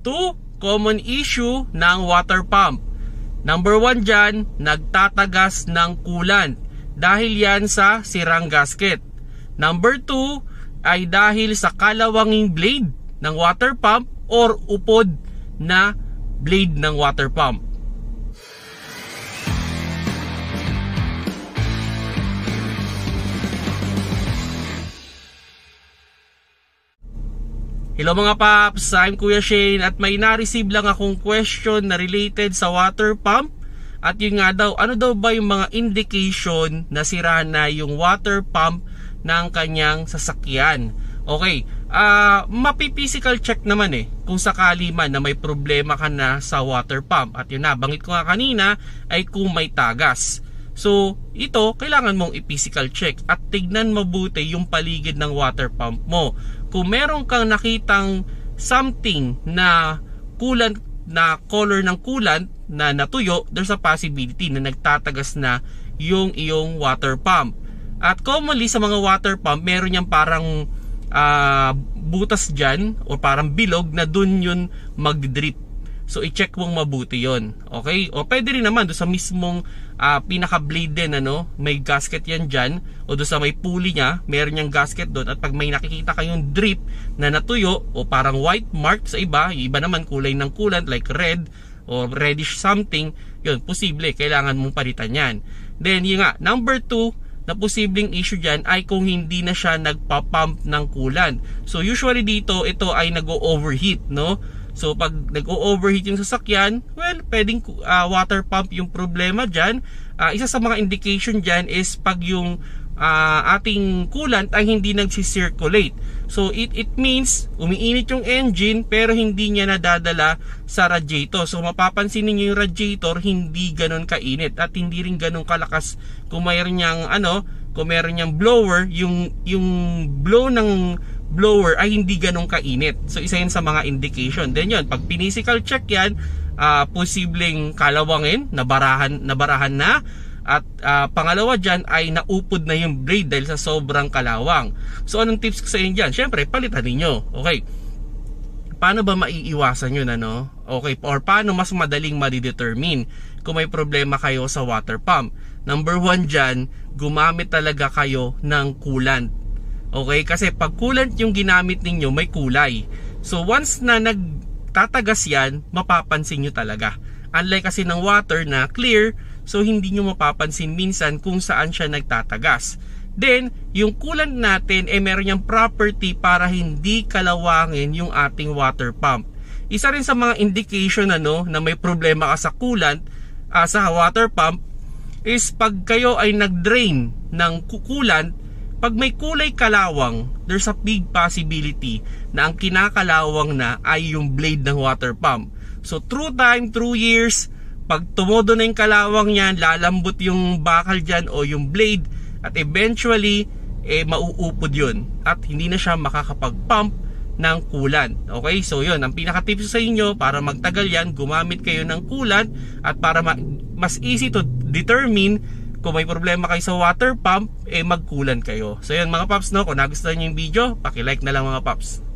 2, common issue ng water pump. Number 1 dyan, nagtatagas ng coolant. Dahil yan sa sirang gasket. Number 2 ay dahil sa kalawanging blade ng water pump or upod na blade ng water pump. Hello mga paps, I'm Kuya Shane at may na-receive lang akong question na related sa water pump. At yun nga daw, ano daw ba yung mga indication na sira na yung water pump ng kanyang sasakyan? Okay, mapi-physical check naman kung sakali man na may problema ka na sa water pump. At yun na, banggit ko nga kanina ay kung may tagas. So, ito, kailangan mong i-physical check at tignan mabuti yung paligid ng water pump mo. Kung meron kang nakitang something na coolant, na color ng coolant na natuyo, there's a possibility na nagtatagas na yung iyong water pump. At commonly sa mga water pump, meron yung parang butas dyan o parang bilog na dun yun mag-drip. So i-check mong mabuti yon. Okay? O pwede rin naman doon sa mismong pinaka-blade din, may gasket yan dyan, o doon sa may pulley nya, meron yung gasket doon. At pag may nakikita kayong drip na natuyo o parang white mark sa iba, yung iba naman kulay ng coolant like red o reddish something, yun, posible, kailangan mong palitan yan. Then yung nga, number 2 na posibleng issue dyan ay kung hindi na siya nagpa-pump ng coolant. So usually dito, ito ay nag-overheat, So pag nag-overheat yung sasakyan, well, pwedeng water pump yung problema dyan. Isa sa mga indication dyan is pag yung ating coolant ay hindi nagsisirculate. So it means umiinit yung engine pero hindi niya nadadala sa radiator. So mapapansin niyo yung radiator hindi ganun kainit at hindi rin ganun kalakas kung mayroon niyang kung meron niyang blower, yung blow ng blower ay hindi ganun kainit. So isa yun sa mga indication. Then yun, pag physical check yan, posibleng kalawangin, nabarahan na. At pangalawa dyan ay naupod na yung blade dahil sa sobrang kalawang. So anong tips ko sa inyo dyan? Siyempre, palitan ninyo. Okay, paano ba maiiwasan yun? Okay, or paano mas madaling ma-determine kung may problema kayo sa water pump? Number 1 dyan, gumamit talaga kayo ng coolant. Okay, kasi pag coolant yung ginamit ninyo, may kulay. So once na nagtatagas yan, mapapansin nyo talaga. Unlike kasi ng water na clear, so hindi nyo mapapansin minsan kung saan siya nagtatagas. Then, yung coolant natin, meron yung property para hindi kalawangin yung ating water pump. Isa rin sa mga indication na may problema ka sa coolant, sa water pump, is pag kayo ay nag-drain ng coolant, pag may kulay kalawang, there's a big possibility na ang kinakalawang na ay yung blade ng water pump. So through time, through years, pag tumodo na yung kalawang yan, lalambot yung bakal dyan o yung blade at eventually, mauupod yun at hindi na siya makakapag-pump ng coolant. Okay, so yun, ang pinaka-tips sa inyo para magtagal yan, gumamit kayo ng coolant at para mas easy to determine kung may problema kayo sa water pump, mag-coolant kayo. So yun mga paps, kung nagustuhan nyo yung video, paki-like na lang mga paps.